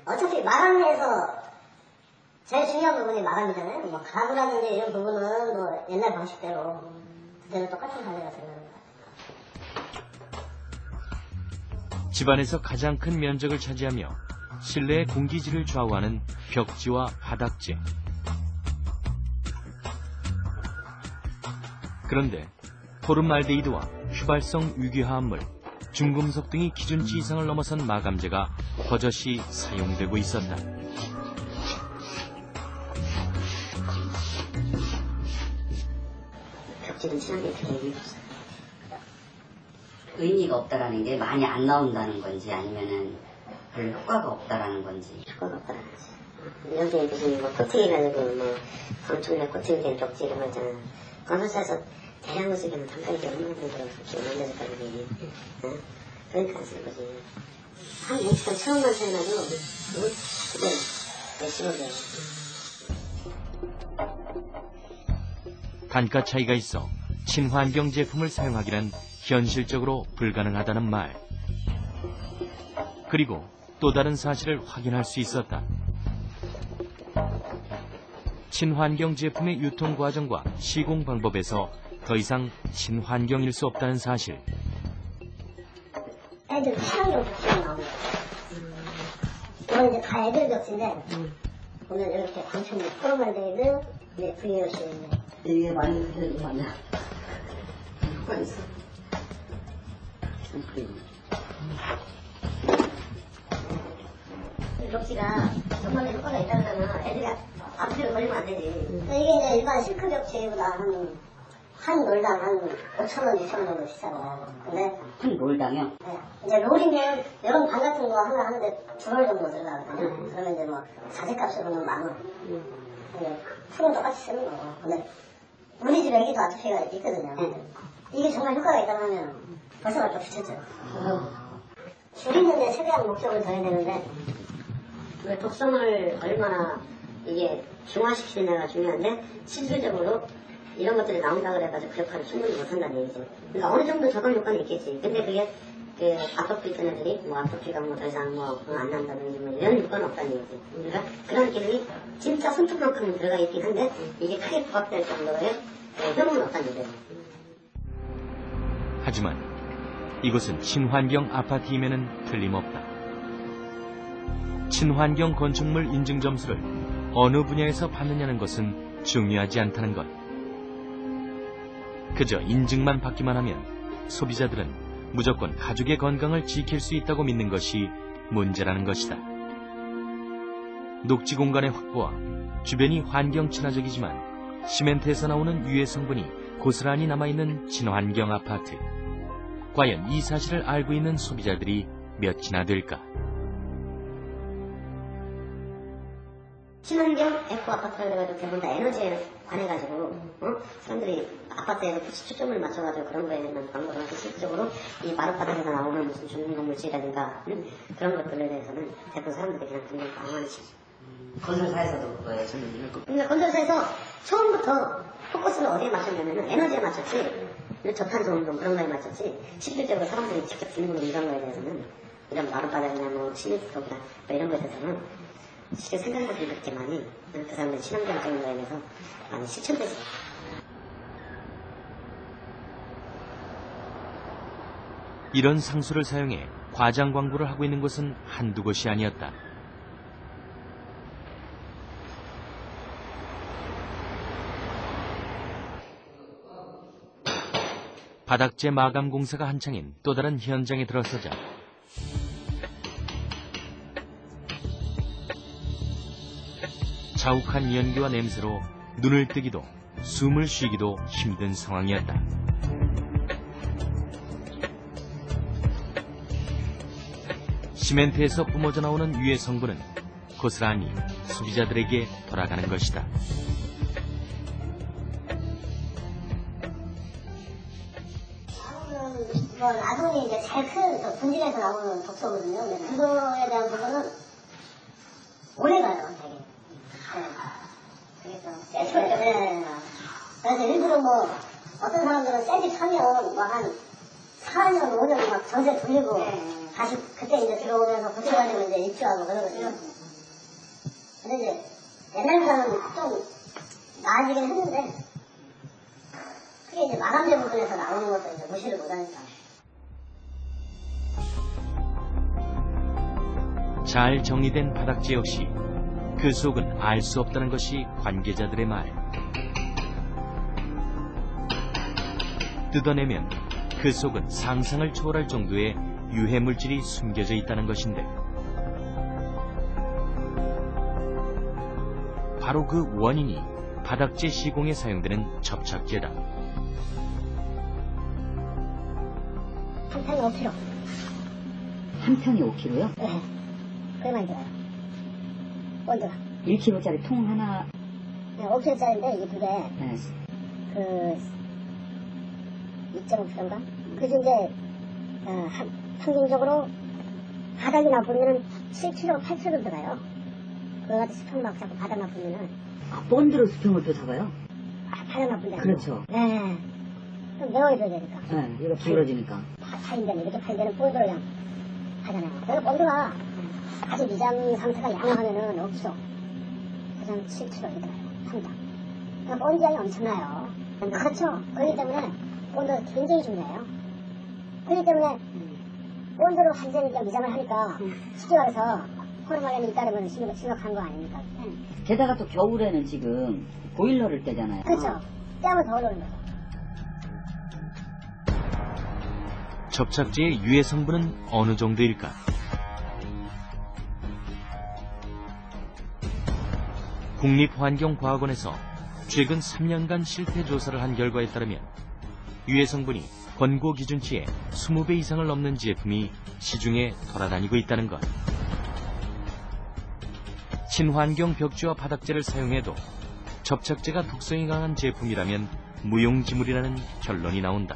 어차피 마감에서 제일 중요한 부분이 마감이잖아요. 뭐 가구라든지 이런 부분은 뭐 옛날 방식대로 그대로 똑같은 관리가 들어가는 것 같아요. 집안에서 가장 큰 면적을 차지하며 실내의 공기질을 좌우하는 벽지와 바닥재. 그런데 포름알데히드와 휘발성 유기화합물, 중금속 등이 기준치 이상을 넘어선 마감재가 버젓이 사용되고 있었다. 벽지는 친하게 별 의미가 없어요. 의미가 없다라는 게 많이 안 나온다는 건지 아니면은 별 효과가 없다라는 건지. 효과가 없다는 거지. 여기 무슨 뭐 코팅이라든지 뭐 방충제 코팅된 벽지 이런 거 있잖아요. 건설사에서 대량으로 쓰기는 단가이게 얼마나 들어서 만들었다는 얘기. 그러니까 안 쓰는 거지. 한 60만 1,000원만 사용해도 그거 몇십억 이에요. 단가 차이가 있어 친환경 제품을 사용하기는 현실적으로 불가능하다는 말. 그리고 또 다른 사실을 확인할 수 있었다. 친환경 제품의 유통 과정과 시공 방법에서 더 이상 친환경일 수 없다는 사실. 애들 친환경 벽지가 나오는 거예요. 이건 이제 다 애들 벽지인데 보면 이렇게 방충제 포름알데히드 이제 VOC 있네. 이게 많이 흔들리지 않냐? 효과 있어. 벽지가 정말 효과가 있다 그러면 애들이 앞뒤로 걸리면 안 되지. 이게 이제 일반 실크 벽지보다 한 롤당 한 5,000원, 6,000원 정도 비싸거든요. 근데 한 롤당요? 네, 이제 롤이면 이런 반 같은 거 하나 하는데 2롤 정도 들어가거든요. 그러면 이제 뭐 자재값으로는 10,000원. 근데 풀은 똑같이 쓰는 거고. 근데 우리 집 애기도 아토피가 있거든요. 이게 정말 효과가 있다고 하면 벌써 또 붙였죠. 줄이는 데 최대한 목적을 둬야 되는데 그 독성을 얼마나 이게 중화시키느냐가 중요한데 실질적으로 이런 것들이 나온다 그래가지고 그 역할을 충분히 못한다는 얘기죠. 그러니까 어느 정도 저감 효과는 있겠지. 근데 그게 그 아토피 있던 애들이 뭐 아토피가 뭐 더 이상 뭐 안 난다든지 뭐 이런 효과는 없다는 얘기지. 그러니까 그런 기능이 진짜 손톱만큼은 들어가 있긴 한데 이게 크게 부각될 정도의 효능은 없다는 얘기예요. 하지만 이곳은 친환경 아파트임에는 틀림없다. 친환경 건축물 인증 점수를 어느 분야에서 받느냐는 것은 중요하지 않다는 것. 그저 인증만 받기만 하면 소비자들은 무조건 가족의 건강을 지킬 수 있다고 믿는 것이 문제라는 것이다. 녹지 공간의 확보와 주변이 환경 친화적이지만 시멘트에서 나오는 유해 성분이 고스란히 남아있는 친환경 아파트. 과연 이 사실을 알고 있는 소비자들이 몇이나 될까? 친환경 에코 아파트라고 해가지고 대부분 다 에너지에 관해가지고 사람들이 아파트에서 초점을 맞춰가지고 그런 거에 대한 광고를 하고 실질적으로 이 마룻바닥에서 나오는 무슨 중금물질이라든가 그런 것들에 대해서는 대부분 사람들이 그냥 굉장히 방황하지. 건설사에서도 그거예요. 그러니까 건설사에서 처음부터 포커스를 어디에 맞췄냐면 에너지에 맞췄지 저탄소 운동 그런 거에 맞췄지 실질적으로 사람들이 직접 드는 이런 거에 대해서는 이런 마룻바닥이나 뭐 시멘트석이나 뭐 이런 거에 대해서는 실제 생각보다 그렇게 많이 그 사람들 친환경적인 거에 대해서 많이 실천되지. 이런 상수를 사용해 과장 광고를 하고 있는 곳은 한두 곳이 아니었다. 바닥재 마감 공사가 한창인 또 다른 현장에 들어서자 자욱한 연기와 냄새로 눈을 뜨기도 숨을 쉬기도 힘든 상황이었다. 시멘트에서 뿜어져 나오는 유해 성분은 고스란히 소비자들에게 돌아가는 것이다. 뭐 아동이 이제 잘 큰 분진에서 나오는 독소거든요. 근데 그거에 대한 부분은 오래 가요, 되게. 되게 좀 세죠. 네. 그래서 일부러 뭐 어떤 사람들은 새집 사면 뭐 한 4년, 5년 막 전세 돌리고 다시 그때 이제 들어오면서 고쳐가지고 이제 입주하고 그러거든요. 근데 이제 옛날보다는 좀 나아지긴 했는데 그게 이제 마감재 부분에서 나오는 것도 이제 무시를 못하니까. 잘 정리된 바닥재 역시 그 속은 알 수 없다는 것이 관계자들의 말. 뜯어내면 그 속은 상상을 초월할 정도의 유해 물질이 숨겨져 있다는 것인데, 바로 그 원인이 바닥재 시공에 사용되는 접착제다. 한 평이 5kg. 한 평이 5kg요? 네. 그게 많이 들어요. 본드가. 1kg짜리 통 하나. 네, 5kg짜리인데 이게 두 개. 네. 그 2.5kg인가? 그게 이제 평균적으로 바닥이나 보면은 7kg, 8kg 들어가요. 그거 같은 수평 막 잡고 바닥만 보면은. 아, 본드로 수평을 또 잡아요? 바닥만 보면. 그렇죠. 네. 그럼 명확히 줘야 되니까. 네, 이거 기울어지니까. 파인 데는, 이렇게 파인 데는 본드로 그냥 하잖아요. 그래서 본드가 아주 미장 상태가 양호하면은 5kg, 그냥 7kg 이렇게 나요. 한당. 그러니까 본드 양이 엄청나요. 그렇죠. 그렇기 때문에 본드가 굉장히 중요해요. 그렇기 때문에 본드로 완전히 그냥 미장을 하니까 쉽게 말해서 호르몬이 잇따르면 심각한 거 아닙니까? 게다가 또 겨울에는 지금 보일러를 떼잖아요. 그렇죠. 떼면 더 어려운 거죠. 접착제의 유해 성분은 어느 정도일까? 국립환경과학원에서 최근 3년간 실태 조사를 한 결과에 따르면 유해 성분이 권고 기준치의 20배 이상을 넘는 제품이 시중에 돌아다니고 있다는 것. 친환경 벽지와 바닥재를 사용해도 접착제가 독성이 강한 제품이라면 무용지물이라는 결론이 나온다.